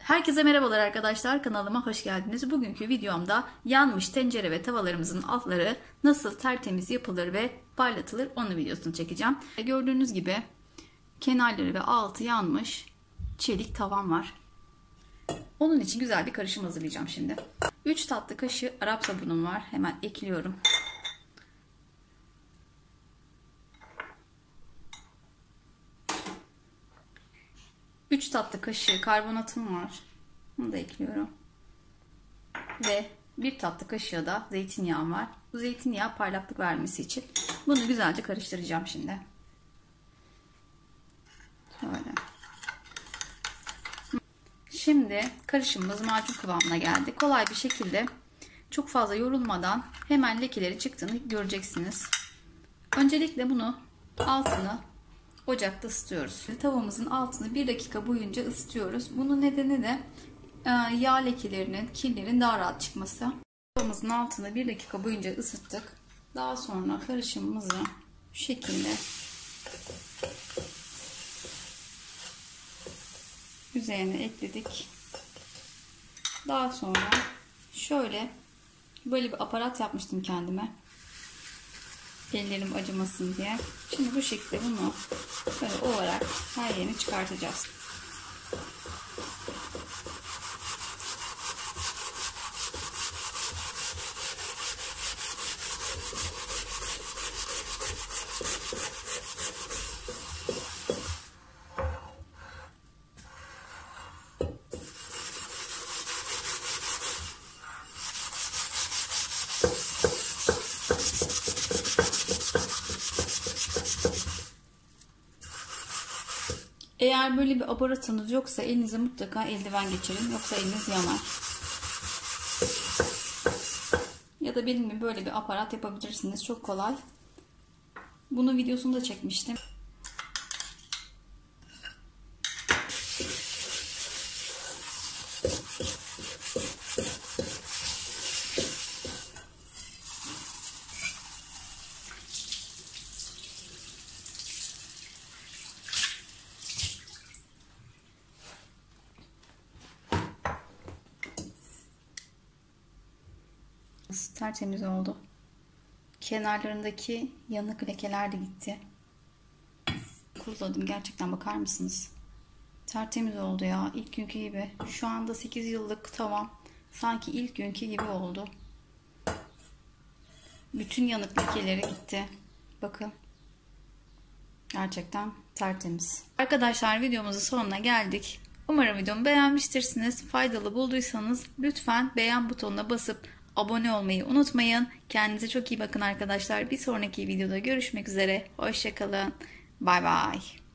Herkese merhabalar arkadaşlar, kanalıma hoş geldiniz. Bugünkü videomda yanmış tencere ve tavalarımızın altları nasıl tertemiz yapılır ve parlatılır onun videosunu çekeceğim. Gördüğünüz gibi kenarları ve altı yanmış çelik tavam var. Onun için güzel bir karışım hazırlayacağım şimdi. 3 tatlı kaşığı Arap sabunum var. Hemen ekliyorum. Üç tatlı kaşığı karbonatım var. Bunu da ekliyorum. Ve 1 tatlı kaşığı da zeytinyağım var. Bu zeytinyağı parlaklık vermesi için bunu güzelce karıştıracağım şimdi. Şöyle. Şimdi karışımımız macun kıvamına geldi. Kolay bir şekilde çok fazla yorulmadan hemen lekeleri çıktığını göreceksiniz. Öncelikle bunu altını ocakta ısıtıyoruz. Tavamızın altını 1 dakika boyunca ısıtıyoruz. Bunun nedeni de yağ lekelerinin, kirlerin daha rahat çıkması. Tavamızın altını 1 dakika boyunca ısıttık. Daha sonra karışımımızı şu şekilde üzerine ekledik. Daha sonra şöyle böyle bir aparat yapmıştım kendime. Ellerim acımasın diye. Şimdi bu şekilde bunu böyle ovarak her yerini çıkartacağız. Eğer böyle bir aparatınız yoksa elinize mutlaka eldiven geçirin. Yoksa eliniz yanar. Ya da benim gibi böyle bir aparat yapabilirsiniz. Çok kolay. Bunun videosunu da çekmiştim. Tertemiz oldu. Kenarlarındaki yanık lekeler de gitti. Kuruladım gerçekten, bakar mısınız? Tertemiz oldu ya, ilk günkü gibi. Şu anda 8 yıllık tavam sanki ilk günkü gibi oldu. Bütün yanık lekeleri gitti. Bakın. Gerçekten tertemiz. Arkadaşlar, videomuzun sonuna geldik. Umarım videomu beğenmiştirsiniz. Faydalı bulduysanız lütfen beğen butonuna basıp abone olmayı unutmayın. Kendinize çok iyi bakın arkadaşlar. Bir sonraki videoda görüşmek üzere. Hoşça kalın. Bay bay.